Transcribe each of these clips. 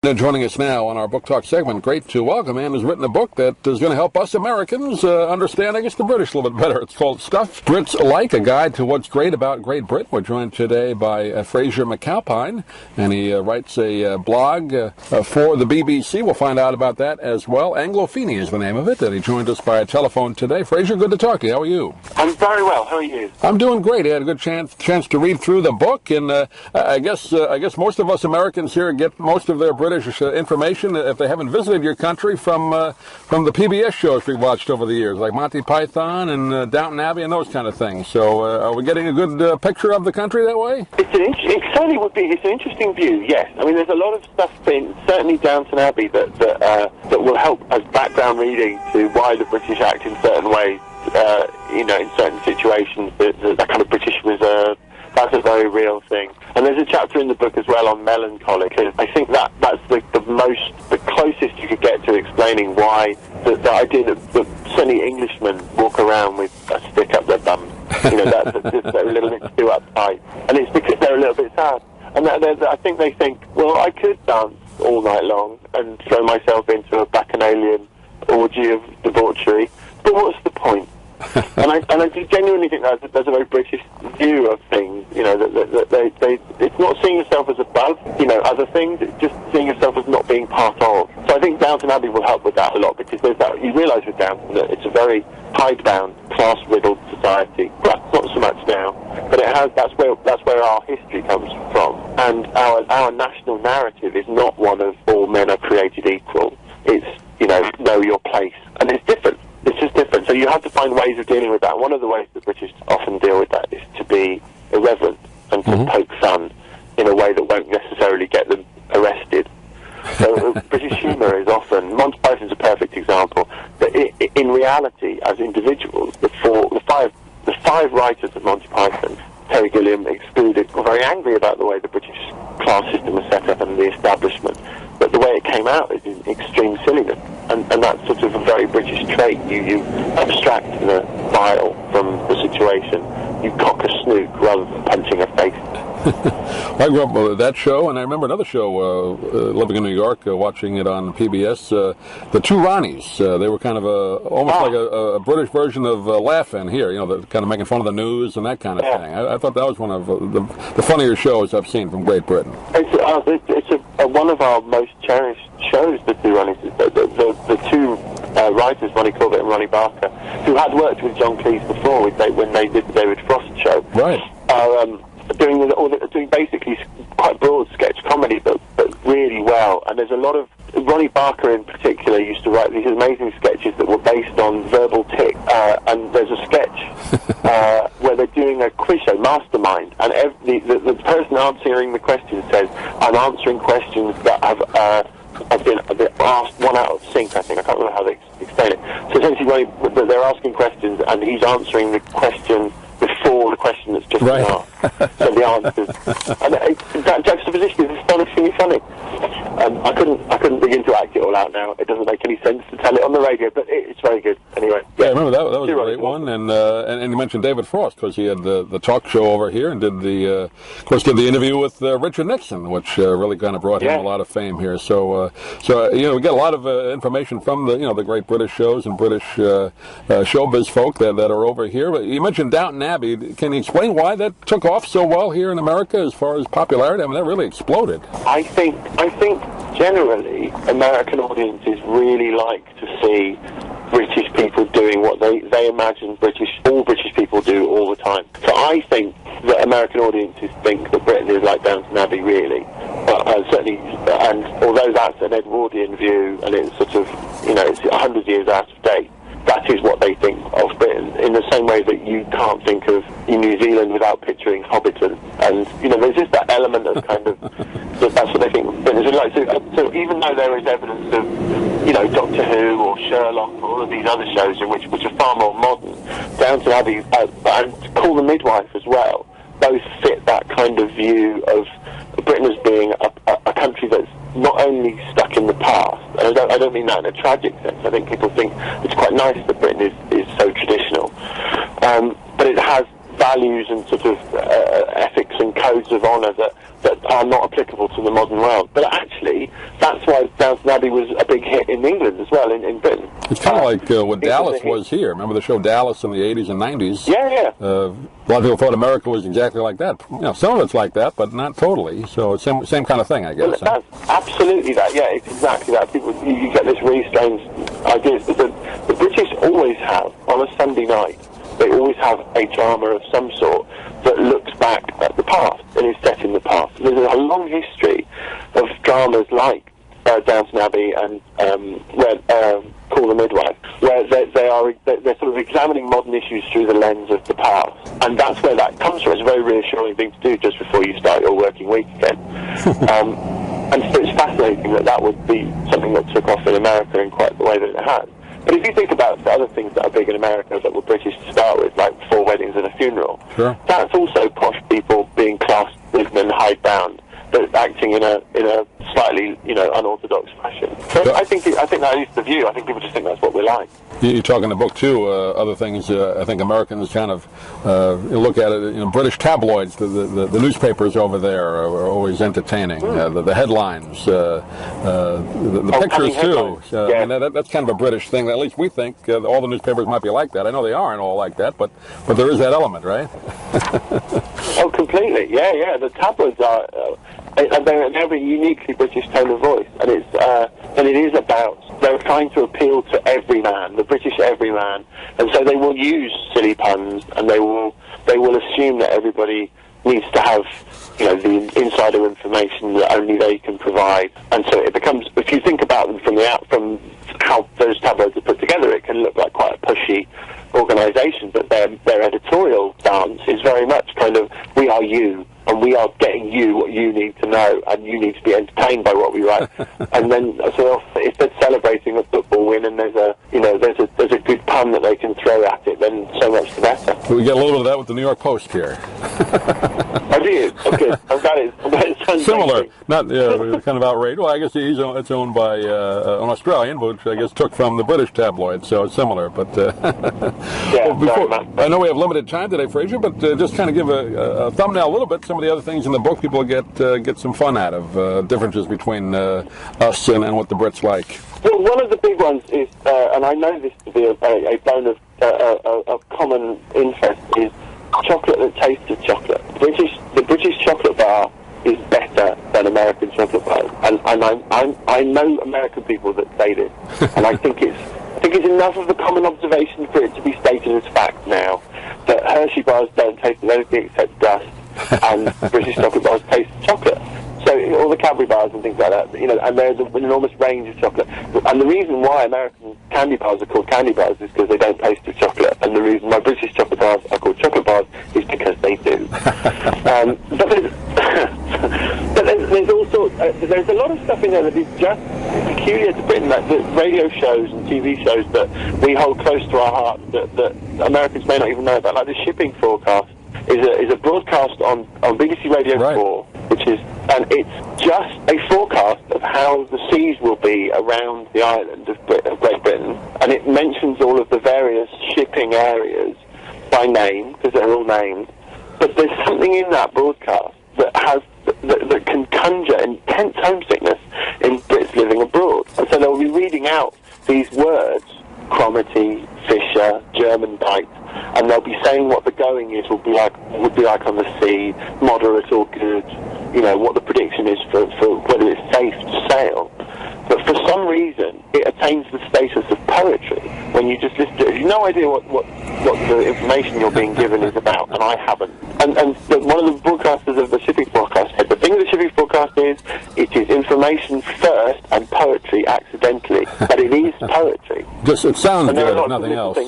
Joining us now on our Book Talk segment, great to welcome a man who's written a book that is going to help us Americans understand, I guess, the British a little bit better. It's called Stuff Brits Like, a guide to what's great about Great Britain. We're joined today by Fraser McAlpine, and he writes a blog for the BBC. We'll find out about that as well. Anglophony is the name of it, and he joined us by telephone today. Fraser, good to talk to you. How are you? I'm very well. How are you? I'm doing great. I had a good chance to read through the book, and I guess most of us Americans here get most of their British information, if they haven't visited your country, from the PBS shows we've watched over the years, like Monty Python and Downton Abbey and those kind of things. So are we getting a good picture of the country that way? It certainly would be. It's an interesting view, yes. I mean, there's a lot of stuff in, certainly Downton Abbey, that will help as background reading to why the British act in certain ways, in certain situations, that kind of British reserve. That's a very real thing. And there's a chapter in the book as well on melancholy, because I think that's the closest you could get to explaining why the idea that certainly Englishmen walk around with a stick up their bum. That's they're a little bit too uptight. And it's because they're a little bit sad. And I think they think, well, I could dance all night long and throw myself into a bacchanalian orgy of debauchery, but what's the point? and I genuinely think that's a very British view of things. That it's not seeing yourself as above, other things. It's just seeing yourself as not being part of. So I think Downton Abbey will help with that a lot, because there's that. You realise with Downton that it's a very hidebound, class-riddled society. Well, not so much now, but it has. That's where our history comes from, and our national narrative is not one of all men are created equal. It's know your place, and it's different. It's just different. So you have to find ways of dealing with that. One of the ways that British often deal with that is to be irreverent and to poke fun in a way that won't necessarily get them arrested. So British humour is often... Monty Python's a perfect example. That in reality, as individuals, the five writers of Monty Python, Terry Gilliam excluded, were very angry about the way the British class system was set up and the establishment. But the way it came out is in extreme silliness. And that's sort of a very British trait. You abstract the vile from the situation. You cock a snook rather than punching a face. I grew up with that show, and I remember another show, living in New York, watching it on PBS, The Two Ronnies. They were kind of almost like a British version of Laugh-In here, kind of making fun of the news and that kind of thing. I thought that was one of the funnier shows I've seen from Great Britain. It's one of our most cherished shows, The Two Ronnies. The two writers, Ronnie Corbett and Ronnie Barker, who had worked with John Cleese before when they did the David Frost show. Right. Doing basically quite broad sketch comedy, but really well. And there's a lot of... Ronnie Barker in particular used to write these amazing sketches that were based on verbal tics. And there's a sketch where they're doing a quiz show, Mastermind, and the person answering the question says, I'm answering questions that have been asked one out of sync, I think. I can't remember how they explain it. So essentially, they're asking questions, and he's answering the question before the question that's just been asked. So the answers, and that juxtaposition is astonishingly funny. I couldn't begin to act it all out now. It doesn't make any sense to tell it on the radio, but it's very good. Anyway, yeah, I remember that was a great one. And you mentioned David Frost, because he had the talk show over here and did the interview with Richard Nixon, which really kind of brought him a lot of fame here. So we get a lot of information from the great British shows and British showbiz folk that are over here. But you mentioned Downton Abbey. Can you explain why that took off so well here in America as far as popularity? I mean, that really exploded. I think generally American audiences really like to see British people doing what they imagine all British people do all the time. So I think that American audiences think that Britain is like Downton Abbey, really. Certainly, and although that's an Edwardian view and it's sort of, it's 100 years out of date, that is what they think of Britain, in the same way that you can't think of New Zealand without picturing Hobbiton. And, there's just that element of kind of, that's what they think Britain is like. So even though there is evidence of, Doctor Who or Sherlock or all of these other shows which are far more modern, Downton Abbey and Call the Midwife as well, both fit that kind of view of Britain as being a country that's not only stuck in the past, and I don't mean that in a tragic sense. I think people think it's quite nice that Britain is so traditional, but it has values and sort of ethics and codes of honour that are not applicable to the modern world. But actually, that's why Downton Abbey was a big hit in England as well, in Britain. It's kind of like what Dallas was here. Remember the show Dallas in the 80s and 90s? Yeah. A lot of people thought America was exactly like that. Some of it's like that, but not totally. So it's same kind of thing, I guess. Well, that's absolutely that. Yeah, it's exactly that. People, you get this really strange ideas. The British always have, on a Sunday night, they always have a drama of some sort that looks back at the past and is set in the past. There's a long history of dramas like Downton Abbey and Call the Midwife, where they're sort of examining modern issues through the lens of the past, and that's where that comes from. It's a very reassuring thing to do just before you start your working week again. And so it's fascinating that would be something that took off in America in quite the way that it has. But if you think about the other things that are big in America that were British to start with, like 4 weddings and a funeral, sure, that's also posh people being classed with and hidebound, but acting in a slightly unorthodox fashion. So I think that is the view. I think people just think that's what we're like. You talk in the book too. Other things I think Americans kind of look at it. British tabloids, the newspapers over there are always entertaining. The headlines, the pictures too. Yeah. And that's kind of a British thing. At least we think all the newspapers might be like that. I know they aren't all like that, but there is that element, right? Oh, completely. Yeah. The tabloids are. They have a uniquely British tone of voice, and it is about, they're trying to appeal to everyman, the British everyman, and so they will use silly puns, and they will assume that everybody needs to have the insider information that only they can provide, and so it becomes, if you think about them from how those tabloids are put together, it can look like quite a pushy organisation, but their editorial stance is very much kind of, we are you, and we are getting you what you need to know, and you need to be entertained by what we write. And then, so if they're celebrating a football win and there's a good pun that they can throw at it, then so much the better. We get a little bit of that with the New York Post here. Oh, do you? Okay, I'm glad it's similar. Not kind of outrageous. Well, I guess it's owned by an Australian, which I guess took from the British tabloid, so it's similar. But I know we have limited time today, Fraser, but just kind of give a thumbnail a little bit. Some of the other things in the book people get some fun out of, differences between us and what the Brits like. Well, one of the big ones is, and I know this to be a bone of common interest, is chocolate that tastes of chocolate. The British chocolate bar is better than American chocolate bars, and I know American people that say this, and I think it's enough of a common observation for it to be stated as fact now that Hershey bars don't taste of anything except dust, and British chocolate bars taste of chocolate. So all the Cadbury bars and things like that, and there's an enormous range of chocolate. And the reason why American candy bars are called candy bars is because they don't taste of chocolate. And the reason why British chocolate bars are called chocolate bars is because they do. But there's also there's a lot of stuff in there that is just peculiar to Britain, like the radio shows and TV shows that we hold close to our hearts that Americans may not even know about, like the shipping forecast. Is a broadcast on BBC Radio 4, and it's just a forecast of how the seas will be around the island of Great Britain, and it mentions all of the various shipping areas by name, because they're all named, but there's something in that broadcast that can conjure intense homesickness in Brits living abroad. And so they'll be reading out these words, Cromarty, Fisher, German Bight, and they'll be saying what the going is would be like on the sea, moderate or good, what the prediction is for whether it's safe to sail. But for some reason, it attains the status of poetry when you just listen to it. You have no idea what the information you're being given is about, and I haven't. And one of the broadcasters of the shipping forecast said, the thing with the shipping forecast is, it is information first and poetry accidentally, but it is poetry. Just it sounds good, if nothing else.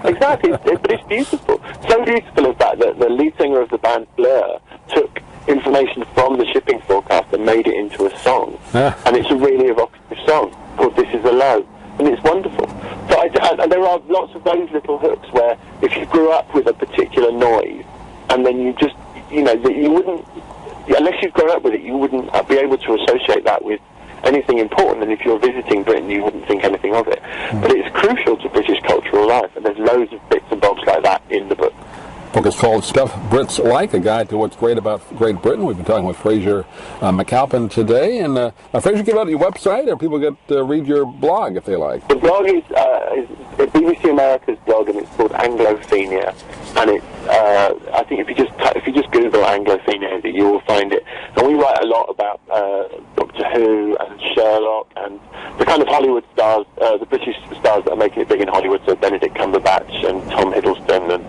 Exactly, but it's beautiful. So beautiful, in fact, that the lead singer of the band Blur took information from the shipping forecast and made it into a song. And it's a really evocative song called This Is a Low, and it's wonderful. So and there are lots of those little hooks where if you grew up with a particular noise and then you just, that you wouldn't, unless you've grown up with it, you wouldn't be able to associate that with anything important, and if you're visiting Britain you wouldn't think anything of it. But it's crucial to British cultural life, and there's loads of bits and bobs like that in the book. book is called Stuff Brits Like, a guide to what's great about Great Britain. We've been talking with Fraser McAlpine today. And Fraser, give out your website, or people get read your blog if they like. The blog is BBC America's blog, and it's called Anglophenia. And it's I think if you just Google Anglophenia, you will find it. And we write a lot about Doctor Who and Sherlock and the kind of Hollywood stars, the British stars that are making it big in Hollywood. So Benedict Cumberbatch and Tom Hiddleston, and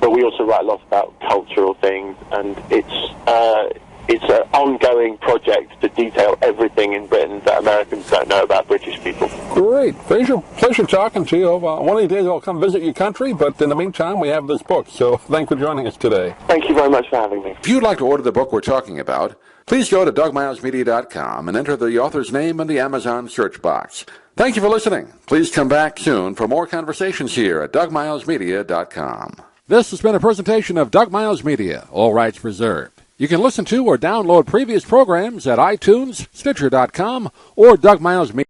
but we also write a lot about cultural things, and it's an ongoing project to detail everything in Britain that Americans don't know about British people. Great. Fraser, pleasure talking to you. One of these days I'll come visit your country, but in the meantime, we have this book. So thanks for joining us today. Thank you very much for having me. If you'd like to order the book we're talking about, please go to DougMilesMedia.com and enter the author's name in the Amazon search box. Thank you for listening. Please come back soon for more conversations here at DougMilesMedia.com. This has been a presentation of Doug Miles Media, all rights reserved. You can listen to or download previous programs at iTunes, Stitcher.com, or Doug Miles Media.